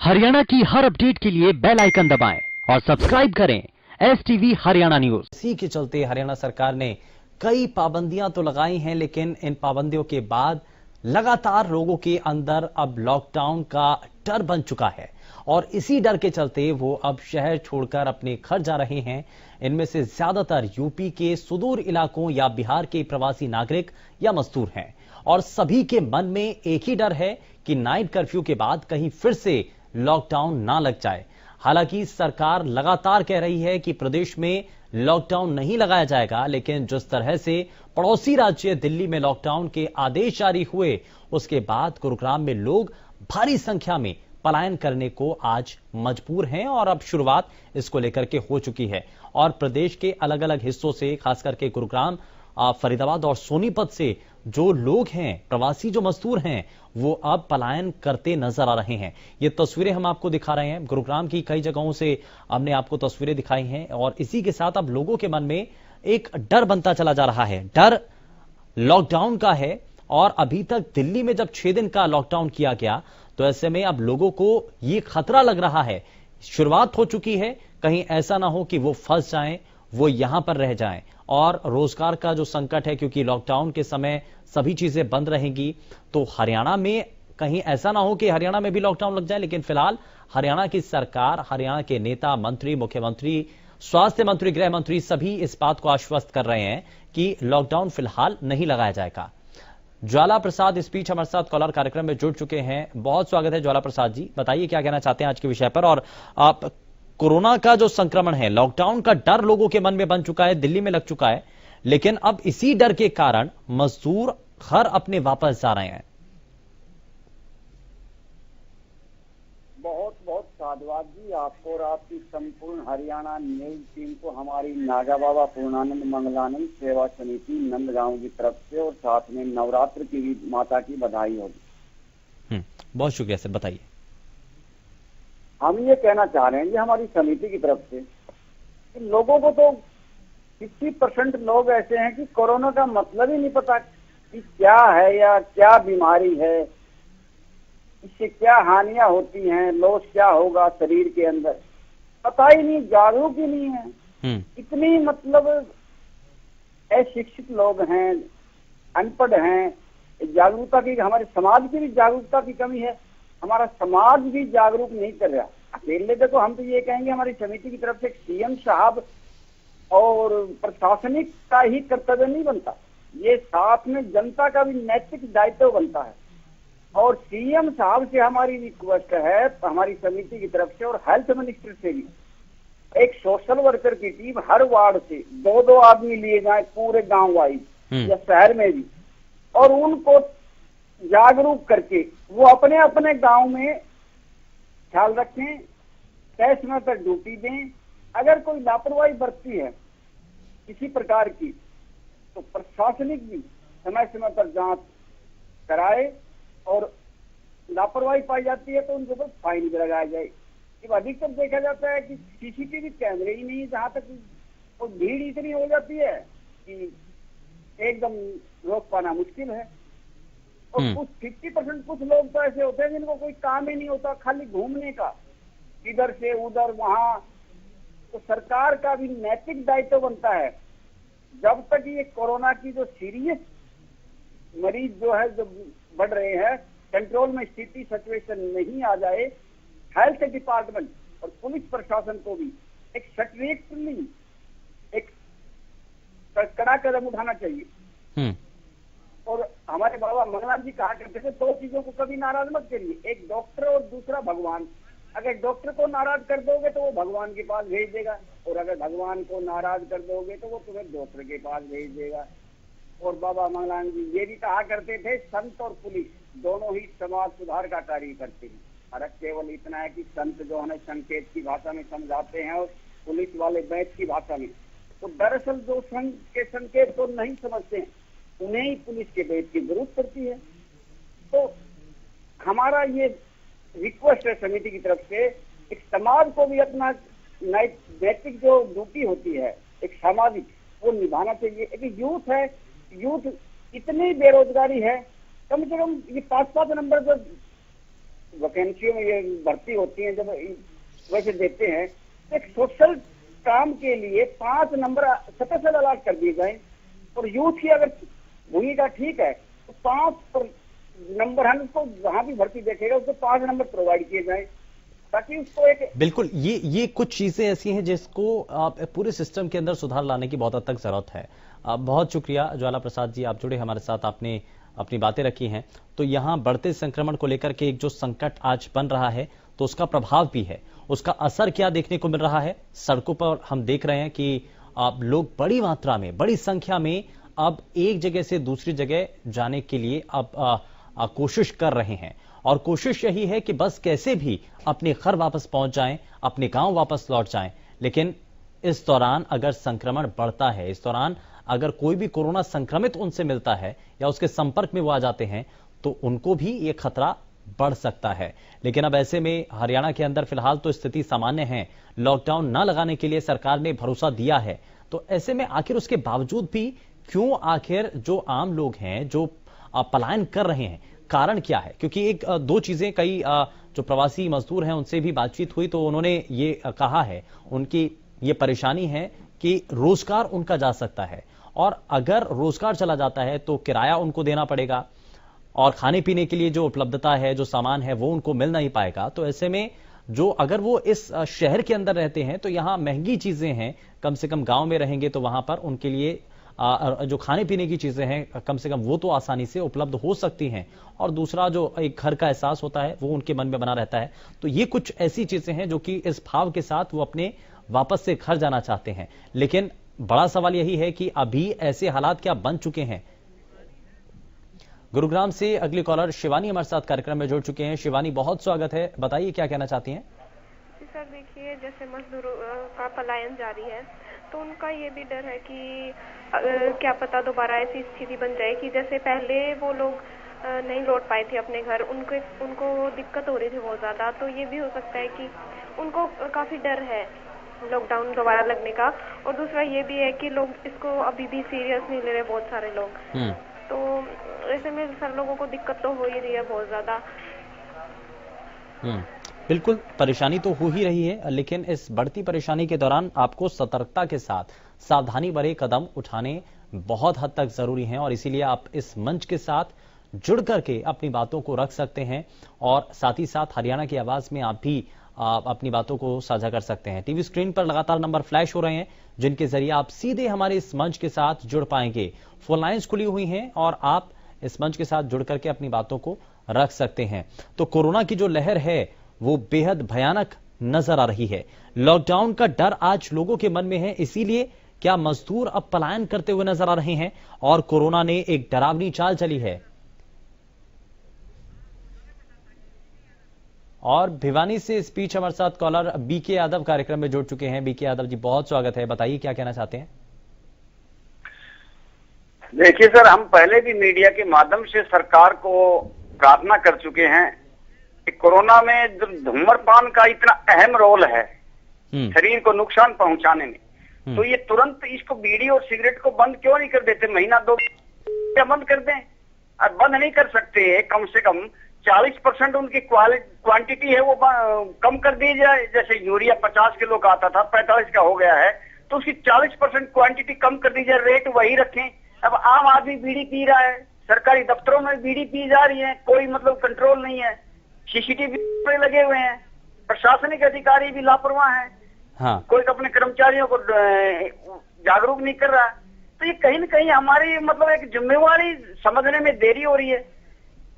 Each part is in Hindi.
हरियाणा की हर अपडेट के लिए बेल आइकन दबाएं और सब्सक्राइब करें STV हरियाणा न्यूज। इसी के चलते हरियाणा सरकार ने कई पाबंदियां तो लगाई हैं, लेकिन इन पाबंदियों के बाद लगातार लोगों के अंदर अब लॉकडाउन का डर बन चुका है और इसी डर के चलते वो अब शहर छोड़कर अपने घर जा रहे हैं। इनमें से ज्यादातर यूपी के सुदूर इलाकों या बिहार के प्रवासी नागरिक या मजदूर हैं और सभी के मन में एक ही डर है कि नाइट कर्फ्यू के बाद कहीं फिर से लॉकडाउन ना लग जाए। हालांकि सरकार लगातार कह रही है कि प्रदेश में लॉकडाउन नहीं लगाया जाएगा, लेकिन जिस तरह से पड़ोसी राज्य दिल्ली में लॉकडाउन के आदेश जारी हुए, उसके बाद गुरुग्राम में लोग भारी संख्या में पलायन करने को आज मजबूर हैं और अब शुरुआत इसको लेकर के हो चुकी है और प्रदेश के अलग अलग हिस्सों से, खास करके गुरुग्राम, फरीदाबाद और सोनीपत से जो लोग हैं, प्रवासी जो मजदूर हैं, वो अब पलायन करते नजर आ रहे हैं। ये तस्वीरें हम आपको दिखा रहे हैं, गुरुग्राम की कई जगहों से हमने आपको तस्वीरें दिखाई हैं और इसी के साथ अब लोगों के मन में एक डर बनता चला जा रहा है। डर लॉकडाउन का है और अभी तक दिल्ली में जब 6 दिन का लॉकडाउन किया गया तो ऐसे में अब लोगों को ये खतरा लग रहा है, शुरुआत हो चुकी है, कहीं ऐसा ना हो कि वो फंस जाएं, वो यहां पर रह जाएं और रोजगार का जो संकट है, क्योंकि लॉकडाउन के समय सभी चीजें बंद रहेंगी, तो हरियाणा में कहीं ऐसा ना हो कि हरियाणा में भी लॉकडाउन लग जाए। लेकिन फिलहाल हरियाणा की सरकार, हरियाणा के नेता, मंत्री, मुख्यमंत्री, स्वास्थ्य मंत्री, गृह मंत्री सभी इस बात को आश्वस्त कर रहे हैं कि लॉकडाउन फिलहाल नहीं लगाया जाएगा। ज्वाला प्रसाद इस बीच हमारे साथ कॉलर कार्यक्रम में जुड़ चुके हैं। बहुत स्वागत है ज्वाला प्रसाद जी, बताइए क्या कहना चाहते हैं आज के विषय पर। और आप कोरोना का जो संक्रमण है, लॉकडाउन का डर लोगों के मन में बन चुका है, दिल्ली में लग चुका है, लेकिन अब इसी डर के कारण मजदूर घर अपने वापस जा रहे हैं। बहुत बहुत साधुवाद जी आपको और आपकी संपूर्ण हरियाणा न्यूज टीम को हमारी नागा बाबा पूर्णानंद मंगलानंद सेवा समिति नंदगांव की तरफ से और साथ में नवरात्र की भी माता की बधाई होगी। बहुत शुक्रिया सर, बताइए। हम ये कहना चाह रहे हैं कि हमारी समिति की तरफ से कि लोगों को तो 50% लोग ऐसे हैं कि कोरोना का मतलब ही नहीं पता कि क्या है या क्या बीमारी है, इससे क्या हानियां होती हैं, लॉस क्या होगा शरीर के अंदर, पता ही नहीं, जागरूक ही नहीं है। इतनी मतलब अशिक्षित लोग हैं, अनपढ़ हैं, जागरूकता की, हमारे समाज की भी जागरूकता की कमी है, हमारा समाज भी जागरूक नहीं कर रहा। अकेले देखो, हम तो ये कहेंगे हमारी समिति की तरफ से सीएम साहब और प्रशासनिक का ही कर्तव्य नहीं बनता, ये साथ में जनता का भी नैतिक दायित्व बनता है। और सीएम साहब से हमारी रिक्वेस्ट है हमारी समिति की तरफ से और हेल्थ मिनिस्टर से भी, एक सोशल वर्कर की टीम हर वार्ड से 2-2 आदमी लिए जाए, पूरे गांव वाइज या शहर में भी, और उनको जागरूक करके वो अपने अपने गांव में ख्याल रखें, तय समय पर ड्यूटी दें। अगर कोई लापरवाही बरतती है किसी प्रकार की तो प्रशासनिक भी समय समय पर जांच कराए और लापरवाही पाई जाती है तो उनके ऊपर फाइन भी लगाया जाए। अब अधिकतर देखा जाता है कि सीसीटीवी कैमरे ही नहीं, जहां तक वो भीड़ इतनी हो जाती है कि एकदम रोक पाना मुश्किल है। और कुछ 50% कुछ लोग तो ऐसे होते हैं जिनको कोई काम ही नहीं होता, खाली घूमने का, इधर से उधर वहां। तो सरकार का भी नैतिक दायित्व बनता है, जब तक ये कोरोना की जो सीरियस मरीज जो है जो बढ़ रहे हैं, कंट्रोल में स्थिति सिचुएशन नहीं आ जाए, हेल्थ डिपार्टमेंट और पुलिस प्रशासन को भी एक स्ट्रिक्टली एक कड़ा कदम उठाना चाहिए। और हमारे बाबा मंगलाम जी कहा करते थे, 2 चीजों को कभी नाराज मत करिए, एक डॉक्टर और दूसरा भगवान। अगर डॉक्टर को नाराज कर दोगे तो वो भगवान के पास भेज देगा, और अगर भगवान को नाराज कर दोगे तो वो तुम्हें डॉक्टर के पास भेज देगा। और बाबा मंगलाम जी ये भी कहा करते थे, संत और पुलिस दोनों ही समाज सुधार का कार्य करते हैं। फर्क केवल इतना है कि संत जो हमें संकेत की भाषा में समझाते हैं और पुलिस वाले बैच की भाषा में। तो दरअसल जो संघ के संकेत तो नहीं समझते हैं, उन्हें ही पुलिस के बैच की जरूरत पड़ती है। तो हमारा ये रिक्वेस्ट है समिति की तरफ से, एक समाज को भी अपना नैतिक जो ड्यूटी होती है एक सामाजिक, वो निभाना चाहिए। एक यूथ है, यूथ इतनी बेरोजगारी है, कम से कम ये 5-5 नंबर पर वैकेंसियों में ये भर्ती होती है, जब वैसे देते हैं, एक सोशल काम के लिए 5 नंबर स्पेशल अलॉट कर दिए जाए, और यूथ की अगर भूमिका ठीक है तो 5 नंबर हम उसको जहां भी भर्ती देखेगा उसको 5 नंबर प्रोवाइड किए जाए, ताकि उसको एक बिल्कुल ये कुछ चीजें ऐसी हैं जिसको पूरे सिस्टम के अंदर सुधार लाने की बहुत हद तक जरूरत है। बहुत शुक्रिया ज्वाला प्रसाद जी, आप जुड़े हमारे साथ, आपने अपनी बातें रखी हैं। तो यहां बढ़ते संक्रमण को लेकर के एक जो संकट आज बन रहा है, तो उसका प्रभाव भी है, उसका असर क्या देखने को मिल रहा है। सड़कों पर हम देख रहे हैं कि लोग बड़ी मात्रा में, बड़ी संख्या में अब एक जगह से दूसरी जगह जाने के लिए अब कोशिश कर रहे हैं, और कोशिश यही है कि बस कैसे भी अपने घर वापस पहुंच जाएं, अपने गांव वापस लौट जाएं। लेकिन इस दौरान अगर संक्रमण बढ़ता है, इस दौरान अगर कोई भी कोरोना संक्रमित उनसे मिलता है या उसके संपर्क में वो आ जाते हैं, तो उनको भी ये खतरा बढ़ सकता है। लेकिन अब ऐसे में हरियाणा के अंदर फिलहाल तो स्थिति सामान्य है, लॉकडाउन न लगाने के लिए सरकार ने भरोसा दिया है। तो ऐसे में आखिर उसके बावजूद भी क्यों आखिर जो आम लोग हैं जो पलायन कर रहे हैं, कारण क्या है? क्योंकि एक दो चीजें, कई जो प्रवासी मजदूर हैं उनसे भी बातचीत हुई तो उन्होंने ये कहा है, उनकी ये परेशानी है कि रोजगार उनका जा सकता है, और अगर रोजगार चला जाता है तो किराया उनको देना पड़ेगा, और खाने पीने के लिए जो उपलब्धता है, जो सामान है, वो उनको मिल नहीं पाएगा। तो ऐसे में जो अगर वो इस शहर के अंदर रहते हैं तो यहां महंगी चीजें हैं, कम से कम गांव में रहेंगे तो वहां पर उनके लिए जो खाने पीने की चीजें हैं कम से कम वो तो आसानी से उपलब्ध हो सकती हैं, और दूसरा जो एक घर का एहसास होता है वो उनके मन में बना रहता है। तो ये कुछ ऐसी चीजें हैं जो कि इस भाव के साथ वो अपने वापस से घर जाना चाहते हैं। लेकिन बड़ा सवाल यही है कि अभी ऐसे हालात क्या बन चुके हैं। गुरुग्राम से अगली कॉलर शिवानी हमारे साथ कार्यक्रम में जुड़ चुके हैं। शिवानी, बहुत स्वागत है, बताइए क्या कहना चाहती हैं। सर देखिए, जैसे मजदूरों का पलायन जारी है तो उनका ये भी डर है कि क्या पता दोबारा ऐसी स्थिति बन जाए कि जैसे पहले वो लोग नहीं लौट पाए थे अपने घर, उनको दिक्कत हो रही थी बहुत ज्यादा। तो ये भी हो सकता है कि उनको काफी डर है लॉकडाउन दोबारा लगने का। और दूसरा ये भी है कि लोग इसको अभी भी सीरियस नहीं ले रहे, बहुत सारे लोग। तो ऐसे में सर लोगों को दिक्कत तो हो ही रही है बहुत ज्यादा। बिल्कुल परेशानी तो हो ही रही है, लेकिन इस बढ़ती परेशानी के दौरान आपको सतर्कता के साथ सावधानी भरे कदम उठाने बहुत हद तक जरूरी हैं, और इसीलिए आप इस मंच के साथ जुड़ करके अपनी बातों को रख सकते हैं, और साथ ही साथ हरियाणा की आवाज में आप भी अपनी बातों को साझा कर सकते हैं। टीवी स्क्रीन पर लगातार नंबर फ्लैश हो रहे हैं जिनके जरिए आप सीधे हमारे इस मंच के साथ जुड़ पाएंगे। फोन लाइन्स खुली हुई हैं और आप इस मंच के साथ जुड़ करके अपनी बातों को रख सकते हैं। तो कोरोना की जो लहर है वो बेहद भयानक नजर आ रही है। लॉकडाउन का डर आज लोगों के मन में है, इसीलिए क्या मजदूर अब पलायन करते हुए नजर आ रहे हैं, और कोरोना ने एक डरावनी चाल चली है। और भिवानी से स्पीच हमारे साथ कॉलर बीके यादव कार्यक्रम में जुड़ चुके हैं। बीके यादव जी, बहुत स्वागत है, बताइए क्या कहना चाहते हैं। देखिए सर, हम पहले भी मीडिया के माध्यम से सरकार को प्रार्थना कर चुके हैं कि कोरोना में धूम्रपान का इतना अहम रोल है शरीर को नुकसान पहुंचाने में, तो ये तुरंत इसको बीड़ी और सिगरेट को बंद क्यों नहीं कर देते? महीना 2 क्या बंद कर दें? और बंद नहीं कर सकते, कम से कम 40% उनकी क्वांटिटी है वो कम कर दी जाए। जैसे यूरिया 50 किलो का आता था, 45 का हो गया है, तो उसकी 40% क्वांटिटी कम कर दी जाए, रेट वही रखें। अब आम आदमी बीड़ी पी रहा है, सरकारी दफ्तरों में बीड़ी पी जा रही है, कोई मतलब कंट्रोल नहीं है, सीसीटीवी लगे हुए हैं, प्रशासनिक अधिकारी भी लापरवाह हैं। हाँ। कोई अपने कर्मचारियों को जागरूक नहीं कर रहा। तो ये कहीं न कहीं हमारी मतलब एक जिम्मेवारी समझने में देरी हो रही है।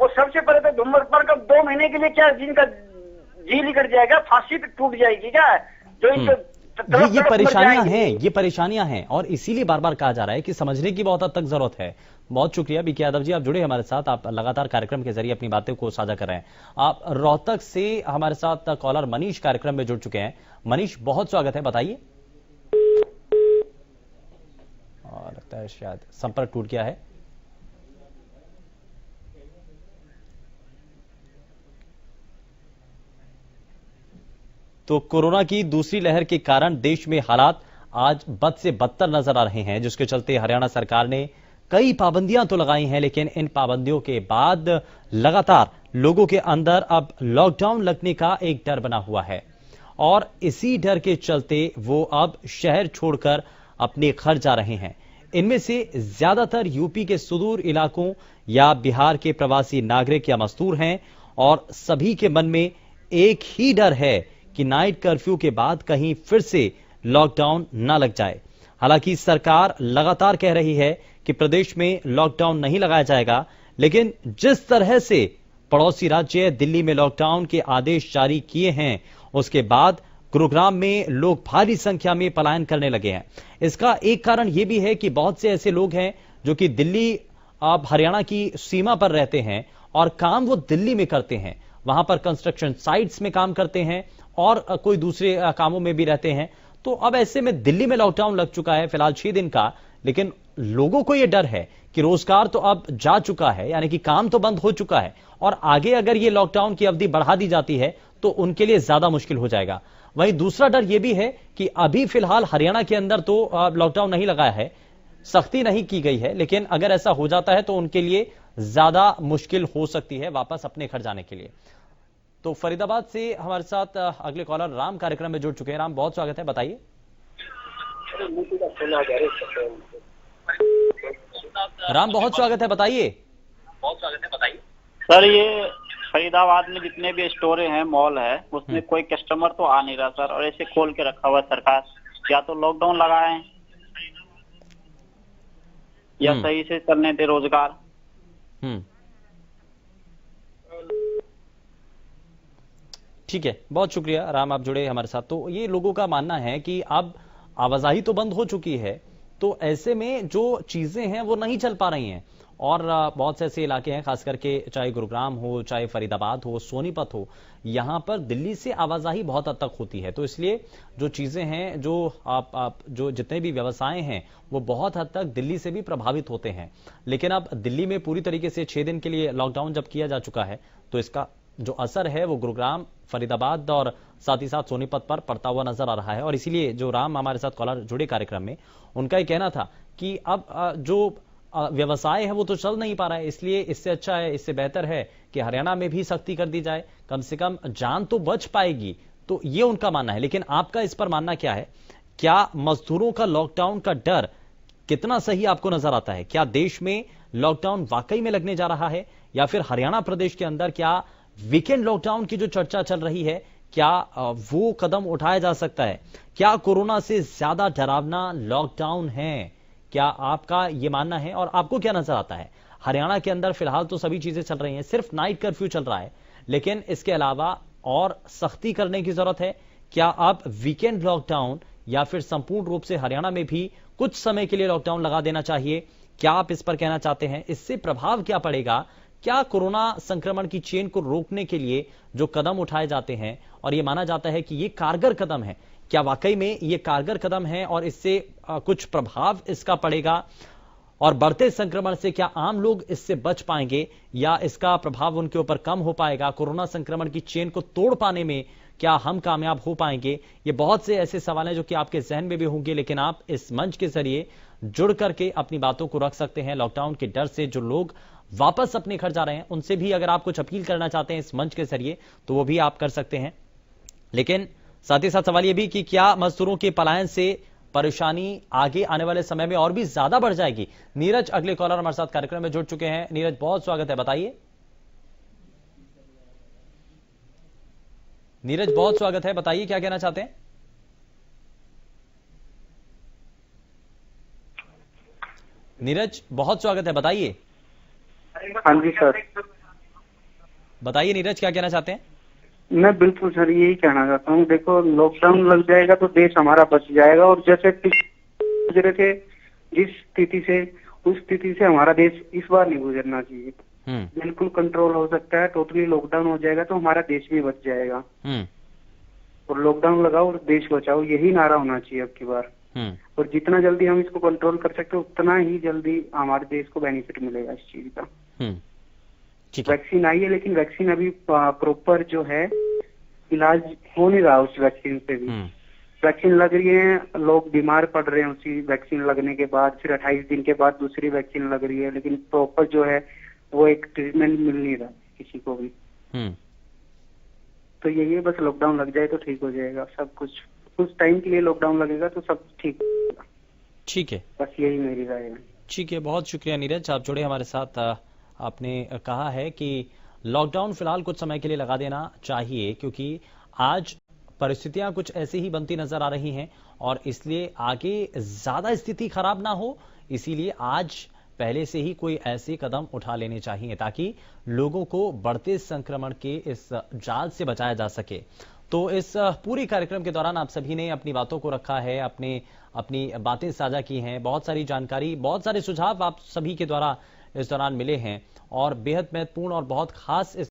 और सबसे पहले तो धूम्रपान का 2 महीने के लिए क्या जिनका जी निकल जाएगा, फांसी टूट जाएगी क्या? जो ये परेशानियां हैं, और इसीलिए बार बार कहा जा रहा है कि समझने की बहुत हद तक जरूरत है। बहुत शुक्रिया बीके यादव जी, आप जुड़े हमारे साथ, आप लगातार कार्यक्रम के जरिए अपनी बातें को साझा कर रहे हैं। आप रोहतक से हमारे साथ कॉलर मनीष कार्यक्रम में जुड़ चुके हैं। मनीष, बहुत स्वागत है, बताइए। और लगता है शायद संपर्क टूट गया है। तो कोरोना की दूसरी लहर के कारण देश में हालात आज बद से बदतर नजर आ रहे हैं, जिसके चलते हरियाणा सरकार ने कई पाबंदियां तो लगाई हैं, लेकिन इन पाबंदियों के बाद लगातार लोगों के अंदर अब लॉकडाउन लगने का एक डर बना हुआ है और इसी डर के चलते वो अब शहर छोड़कर अपने घर जा रहे हैं। इनमें से ज्यादातर यूपी के सुदूर इलाकों या बिहार के प्रवासी नागरिक या मजदूर हैं और सभी के मन में एक ही डर है कि नाइट कर्फ्यू के बाद कहीं फिर से लॉकडाउन ना लग जाए। हालांकि सरकार लगातार कह रही है कि प्रदेश में लॉकडाउन नहीं लगाया जाएगा, लेकिन जिस तरह से पड़ोसी राज्य दिल्ली में लॉकडाउन के आदेश जारी किए हैं, उसके बाद गुरुग्राम में लोग भारी संख्या में पलायन करने लगे हैं। इसका एक कारण यह भी है कि बहुत से ऐसे लोग हैं जो कि दिल्ली अब हरियाणा की सीमा पर रहते हैं और काम वो दिल्ली में करते हैं, वहां पर कंस्ट्रक्शन साइट्स में काम करते हैं और कोई दूसरे कामों में भी रहते हैं। तो अब ऐसे में दिल्ली में लॉकडाउन लग चुका है फिलहाल 6 दिन का, लेकिन लोगों को यह डर है कि रोजगार तो अब जा चुका है, यानी कि काम तो बंद हो चुका है और आगे अगर ये लॉकडाउन की अवधि बढ़ा दी जाती है तो उनके लिए ज्यादा मुश्किल हो जाएगा। वहीं दूसरा डर यह भी है कि अभी फिलहाल हरियाणा के अंदर तो लॉकडाउन नहीं लगाया है, सख्ती नहीं की गई है, लेकिन अगर ऐसा हो जाता है तो उनके लिए ज्यादा मुश्किल हो सकती है वापस अपने घर जाने के लिए। तो फरीदाबाद से हमारे साथ अगले कॉलर राम कार्यक्रम में जुड़ चुके हैं। राम, बहुत स्वागत है, बताइए। राम, बहुत स्वागत है, बताइए। सर, ये फरीदाबाद में जितने भी स्टोर हैं, मॉल है, उसमें कोई कस्टमर तो आ नहीं रहा सर, और ऐसे खोल के रखा हुआ है सरकार। या तो लॉकडाउन लगाए या सही से चलने दे रोजगार। ठीक है, बहुत शुक्रिया राम, आप जुड़े हमारे साथ। तो ये लोगों का मानना है कि अब आवाजाही तो बंद हो चुकी है, तो ऐसे में जो चीजें हैं वो नहीं चल पा रही हैं और बहुत से ऐसे इलाके हैं, खास करके चाहे गुरुग्राम हो, चाहे फरीदाबाद हो, सोनीपत हो, यहां पर दिल्ली से आवाजाही बहुत हद तक होती है। तो इसलिए जो चीजें हैं, जो जितने भी व्यवसाय हैं, वो बहुत हद तक दिल्ली से भी प्रभावित होते हैं। लेकिन अब दिल्ली में पूरी तरीके से 6 दिन के लिए लॉकडाउन जब किया जा चुका है, तो इसका जो असर है वो गुरुग्राम, फरीदाबाद और साथ ही साथ सोनीपत पर पड़ता हुआ नजर आ रहा है। और इसीलिए जो राम हमारे साथ कॉलर जुड़े कार्यक्रम में, उनका ये कहना था कि अब जो व्यवसाय है वो तो चल नहीं पा रहा है, इसलिए इससे अच्छा है, इससे बेहतर है कि हरियाणा में भी सख्ती कर दी जाए, कम से कम जान तो बच पाएगी। तो ये उनका मानना है। लेकिन आपका इस पर मानना क्या है? क्या मजदूरों का लॉकडाउन का डर कितना सही आपको नजर आता है? क्या देश में लॉकडाउन वाकई में लगने जा रहा है, या फिर हरियाणा प्रदेश के अंदर क्या वीकेंड लॉकडाउन की जो चर्चा चल रही है, क्या वो कदम उठाया जा सकता है? क्या कोरोना से ज्यादा डरावना लॉकडाउन है? क्या आपका ये मानना है और आपको क्या नजर आता है? हरियाणा के अंदर फिलहाल तो सभी चीजें चल रही हैं, सिर्फ नाइट कर्फ्यू चल रहा है, लेकिन इसके अलावा और सख्ती करने की जरूरत है। क्या आप वीकेंड लॉकडाउन या फिर संपूर्ण रूप से हरियाणा में भी कुछ समय के लिए लॉकडाउन लगा देना चाहिए? क्या आप इस पर कहना चाहते हैं? इससे प्रभाव क्या पड़ेगा? क्या कोरोना संक्रमण की चेन को रोकने के लिए जो कदम उठाए जाते हैं और यह माना जाता है कि ये कारगर कदम है, क्या वाकई में ये कारगर कदम है और इससे कुछ प्रभाव इसका पड़ेगा? और बढ़ते संक्रमण से क्या आम लोग इससे बच पाएंगे या इसका प्रभाव उनके ऊपर कम हो पाएगा? कोरोना संक्रमण की चेन को तोड़ पाने में क्या हम कामयाब हो पाएंगे? ये बहुत से ऐसे सवाल हैं जो कि आपके जहन में भी होंगे, लेकिन आप इस मंच के जरिए जुड़ करके अपनी बातों को रख सकते हैं। लॉकडाउन के डर से जो लोग वापस अपने घर जा रहे हैं, उनसे भी अगर आप कुछ अपील करना चाहते हैं इस मंच के जरिए, तो वो भी आप कर सकते हैं। लेकिन साथ ही साथ सवाल यह भी कि क्या मजदूरों के पलायन से परेशानी आगे आने वाले समय में और भी ज्यादा बढ़ जाएगी? नीरज अगले कॉलर हमारे साथ कार्यक्रम में जुड़ चुके हैं। नीरज, बहुत स्वागत है, बताइए। नीरज, बहुत स्वागत है, बताइए क्या कहना चाहते हैं? नीरज, बहुत स्वागत है, बताइए। हाँ जी सर, बताइए नीरज, क्या कहना चाहते हैं? मैं बिल्कुल सर यही कहना चाहता हूँ। देखो, लॉकडाउन लग जाएगा तो देश हमारा बच जाएगा, और जैसे गुजरे थे जिस स्थिति से, उस स्थिति से हमारा देश इस बार नहीं गुजरना चाहिए। बिल्कुल कंट्रोल हो सकता है, टोटली लॉकडाउन हो जाएगा तो हमारा देश भी बच जाएगा। और लॉकडाउन लगाओ और देश बचाओ, यही नारा होना चाहिए अब की बार। और जितना जल्दी हम इसको कंट्रोल कर सकते हैं, उतना ही जल्दी हमारे देश को बेनिफिट मिलेगा इस चीज का। वैक्सीन आई है, लेकिन वैक्सीन अभी प्रॉपर जो है इलाज हो नहीं रहा उस वैक्सीन से भी। वैक्सीन लग रही है, लोग बीमार पड़ रहे हैं उसी वैक्सीन लगने के बाद, फिर 28 दिन के बाद दूसरी वैक्सीन लग रही है, लेकिन प्रॉपर जो है वो एक ट्रीटमेंट मिल नहीं रहा किसी को भी। तो यही है, बस लॉकडाउन लग जाए तो ठीक हो जाएगा सब कुछ। कुछ टाइम के लिए लॉकडाउन लगेगा तो सब ठीक होगा। ठीक है, बस यही मेरी राय है। ठीक है, बहुत शुक्रिया नीरज, आप जुड़े हमारे साथ। आपने कहा है कि लॉकडाउन फिलहाल कुछ समय के लिए लगा देना चाहिए, क्योंकि आज परिस्थितियां कुछ ऐसी ही बनती नजर आ रही हैं और इसलिए आगे ज्यादा स्थिति खराब ना हो, इसीलिए आज पहले से ही कोई ऐसे कदम उठा लेने चाहिए ताकि लोगों को बढ़ते संक्रमण के इस जाल से बचाया जा सके। तो इस पूरे कार्यक्रम के दौरान आप सभी ने अपनी बातों को रखा है, अपनी बातें साझा की हैं, बहुत सारी जानकारी, बहुत सारे सुझाव आप सभी के द्वारा इस दौरान मिले हैं और बेहद महत्वपूर्ण और बहुत खास इस